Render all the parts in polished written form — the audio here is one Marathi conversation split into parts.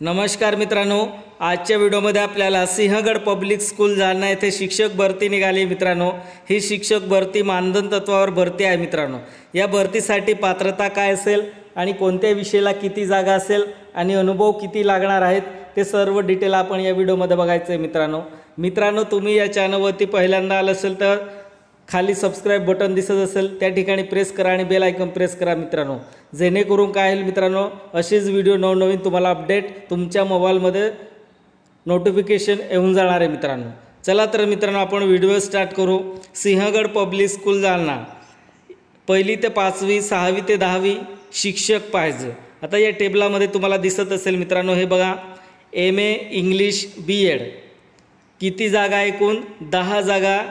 नमस्कार मित्रांनो, आजच्या व्हिडिओमध्ये आपल्याला सिंहगड पब्लिक स्कूल जालना येथे शिक्षक भरती निघाली मित्रांनो। ही शिक्षक भरती मानधन तत्वावर भरती आहे मित्रांनो। या भरतीसाठी पात्रता काय असेल आणि कोणत्या विषयाला किती जागा असेल आणि अनुभव किती लागणार आहेत ते सर्व डिटेल आपण या व्हिडिओमध्ये बघायचं आहे मित्रांनो। तुम्ही या चॅनलवरती पहिल्यांदा आले असेल तर खाली सबस्क्राइब बटन दिसत असेल त्या ठिकाणी प्रेस करा आणि बेल आयकॉन प्रेस करा मित्रांनो, जेणेकरून काय होईल मित्रांनो, असेच व्हिडिओ नवनवीन तुम्हाला अपडेट तुमच्या मोबाईलमध्ये नोटिफिकेशन येऊन जाणार आहे मित्रांनो। चला तर मित्रांनो आपण व्हिडिओ स्टार्ट करू। सिंहगड पब्लिक स्कूल जालना, 1ली ते 5वी 6वी ते 10वी शिक्षक पाहिजे। आता या टेबलामध्ये तुम्हाला दिसत असेल मित्रांनो, हे बघा, MA इंग्लिश BEd किती जागा, एकूण 10 जागा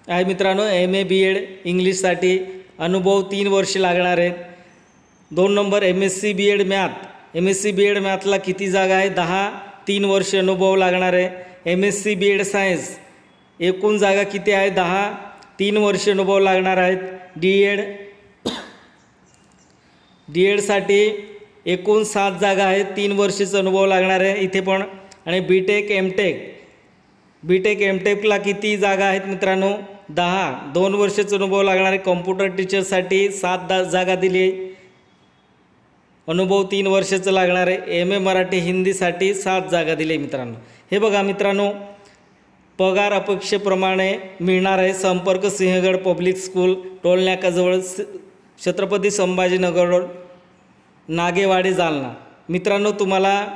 आहे मित्रांनो। MA BEd इंग्लिशसाठी अनुभव 3 वर्ष लागणार आहेत। 2 number MSc BEd math, MSc BEd मॅथला किती जागा आहे, 10, 3 वर्ष अनुभव लागणार आहे। MSc BEd सायन्स एकूण जागा किती आहे, 10, 3 वर्ष अनुभव लागणार आहेत। DEd साठी एकूण 7 जागा आहेत, 3 वर्षाचा अनुभव लागणार आहे इथे पण। आणि बीटेक एमटेकला किती जागा आहेत मित्रांनो, 10, 2 वर्षाचा अनुभव लागणार आहे। कॉम्प्युटर टीचरसाठी 7 जागा दिली, अनुभव 3 वर्षाचा लागणार आहे। MA मराठी हिंदीसाठी 7 जागा दिली मित्रांनो। हे बघा मित्रांनो, पगार अपेक्षेप्रमाणे मिळणार आहे। संपर्क सिंहगड पब्लिक स्कूल, टोलनाक्याजवळ, छत्रपती संभाजीनगर रोड, नागेवाडी, जालना। मित्रांनो, तुम्हाला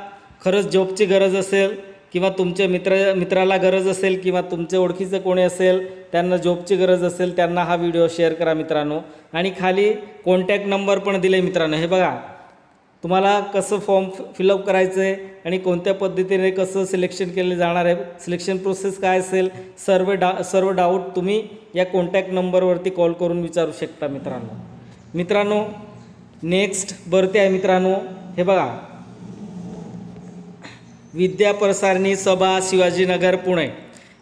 खरंच जॉबची गरज असेल किंवा तुमच्या मित्राला गरज असेल किंवा तुमचे ओळखीचे कोणी असेल त्यांना जॉबची गरज असेल, त्यांना हा व्हिडिओ शेअर करा मित्रांनो। आणि खाली कॉन्टॅक्ट नंबर पण दिले मित्रांनो। हे बघा, तुम्हाला कसं फॉर्म फिलअप करायचं आहे आणि कोणत्या पद्धतीने कसं सिलेक्शन केले जाणार आहे, सिलेक्शन प्रोसेस काय असेल, सर्व डाऊट तुम्ही या कॉन्टॅक्ट नंबरवरती कॉल करून विचारू शकता मित्रांनो। नेक्स्ट भरती आहे मित्रांनो, हे बघा, विद्याप्रसारणी सभा शिवाजीनगर पुणे।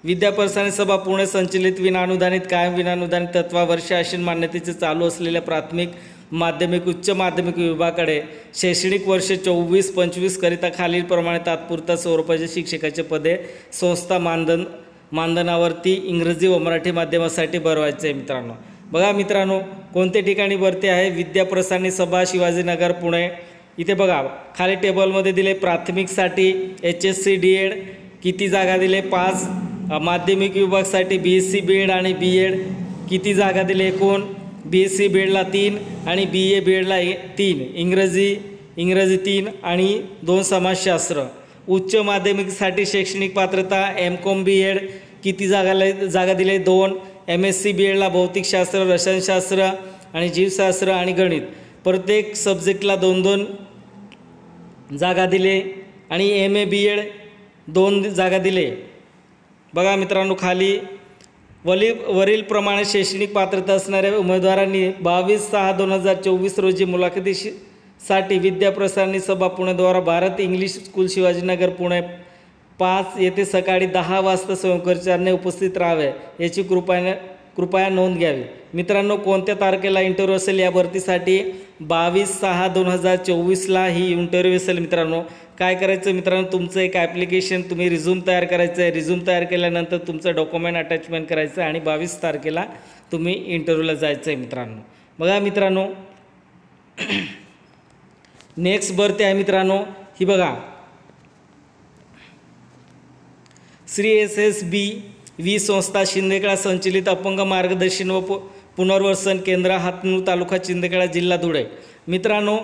विद्याप्रसारणी सभा पुणे संचलित विनाअनुदानित कायम विनाअनुदानित तत्वावर शासन मान्यतेचे चालू असलेल्या प्राथमिक, माध्यमिक, उच्च माध्यमिक विभागाकडे शैक्षणिक वर्ष 24-25 करिता खालीलप्रमाणे तात्पुरता स्वरूपाचे शिक्षकाचे पदे संस्था मानधनावरती इंग्रजी व मराठी माध्यमासाठी भरवायचे आहे मित्रांनो। बघा मित्रांनो, कोणत्या ठिकाणी भरती आहे, विद्याप्रसारणी सभा शिवाजीनगर पुणे। इथे बघा खाली टेबलमध्ये दिले, प्राथमिकसाठी HSc DEd किती जागा दिले, 5, माध्यमिक विभागासाठी BSc BEd आणि BEd किती जागा दिले, एकूण BSc BEdला 3 आणि BA BEdला 3, इंग्रजी 3 आणि 2 समाजशास्त्र। उच्च माध्यमिकसाठी शैक्षणिक पात्रता MCom BEd किती जागा दिले, 2, MSc BEdला भौतिकशास्त्र, रसायनशास्त्र आणि जीवशास्त्र आणि गणित, प्रत्येक सब्जेक्टला 2-2 जागा दिले। आणि MA BEd 2 जागा दिले। बघा मित्रांनो, खाली वरीलप्रमाणे शैक्षणिक पात्रता असणाऱ्या उमेदवारांनी 22/6/2024 रोजी मुलाखतीसाठी विद्याप्रसारणी सभा पुणेद्वारा भारत इंग्लिश स्कूल शिवाजीनगर पुणे 5 येथे सकाळी 10 वाजता स्वयंकर्त्याने उपस्थित राहावे याची कृपया नोंद घ्यावी। मित्रांनो, कोणत्या तारखेला इंटरव्ह्यू असेल या भरतीसाठी, 22/6/2024ला ही इंटरव्ह्यू असेल मित्रांनो। काय करायचं मित्रांनो, तुमचं एक ॲप्लिकेशन, तुम्ही रिझ्यूम तयार करायचं आहे। रिझ्यूम तयार केल्यानंतर तुमचं डॉक्युमेंट अटॅचमेंट करायचं आणि 22 तारखेला तुम्ही इंटरव्ह्यूला जायचं आहे मित्रांनो। बघा मित्रांनो, नेक्स्ट भरती आहे मित्रांनो, ही बघा, श्री SSBV संस्था शिंदेखेडा संचलित अपंग मार्गदर्शन व पुनर्वसन केंद्र, हातनूर तालुका शिंदेखेडा, जिल्हा धुळे। मित्रांनो,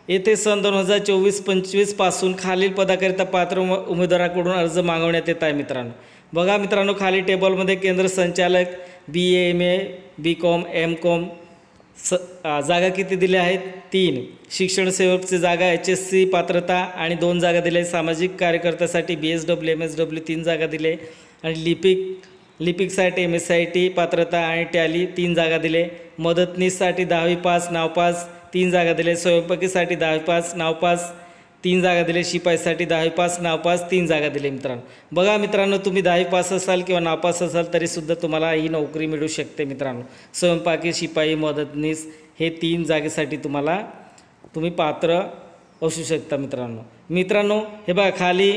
येथे सन 2024-25 पासून खालील पदाकरिता पात्र उमेदवाराकडून अर्ज मागवण्यात येत आहे मित्रांनो। बघा मित्रांनो, खाली टेबलमध्ये केंद्र संचालक BA MA BCom MCom जागा किती दिल्या आहेत, 3, शिक्षण सेवकची जागा HSc पात्रता आणि 2 जागा दिल्या। सामाजिक कार्यकर्त्यासाठी BSW MSW 3 जागा दिले आणि लिपिकसाठी MSIT पात्रता आणि टॅली 3 जागा दिले। मदतनीससाठी 10वी पास नावपास 3 जागा दिले। स्वयंपाकीसाठी 10वी पास नावपास 3 जागा दिले। शिपाईसाठी 10वी पास नावपास 3 जागा दिले मित्रांनो। बघा मित्रांनो, तुम्ही 10वी पास असाल किंवा नापास असाल तरीसुद्धा तुम्हाला ही नोकरी मिळू शकते मित्रांनो। स्वयंपाकी, शिपाई, मदतनीस हे 3 जागेसाठी तुम्ही पात्र असू शकता मित्रांनो हे बघा खाली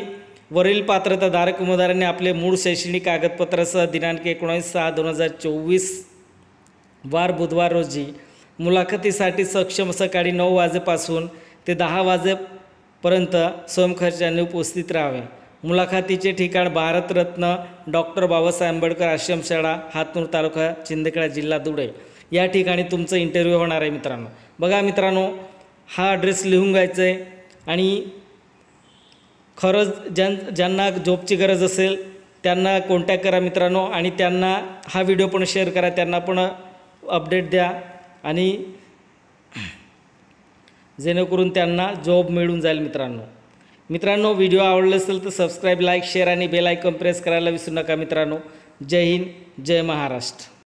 वरील पात्रताधारक उमेदवारांनी आपले मूळ शैक्षणिक कागदपत्रासह दिनांक 19/6/2024 वार बुधवार रोजी मुलाखतीसाठी सक्षम सकाळी 9 वाजेपासून ते 10 वाजेपर्यंत स्वयंखर्चाने उपस्थित राहावे। मुलाखतीचे ठिकाण भारतरत्न डॉक्टर बाबासाहेब आंबेडकर आश्रमशाळा, हातनूर तालुका, शिंदखेडा जिल्हा, धुळे या ठिकाणी तुमचं इंटरव्ह्यू होणार आहे मित्रांनो। बघा मित्रांनो, हा ॲड्रेस लिहून घ्यायचा आहे आणि खरंच ज्यांना जॉबची गरज असेल त्यांना कॉन्टॅक्ट करा मित्रांनो, आणि त्यांना हा व्हिडिओ पण शेअर करा, त्यांना पण अपडेट द्या, आणि जेणेकरून त्यांना जॉब मिळून जाईल मित्रांनो। व्हिडिओ आवडला असेल तर सबस्क्राईब, लाईक, शेअर आणि बेल आयकॉन प्रेस करायला विसरू नका मित्रांनो। जय हिंद, जय महाराष्ट्र।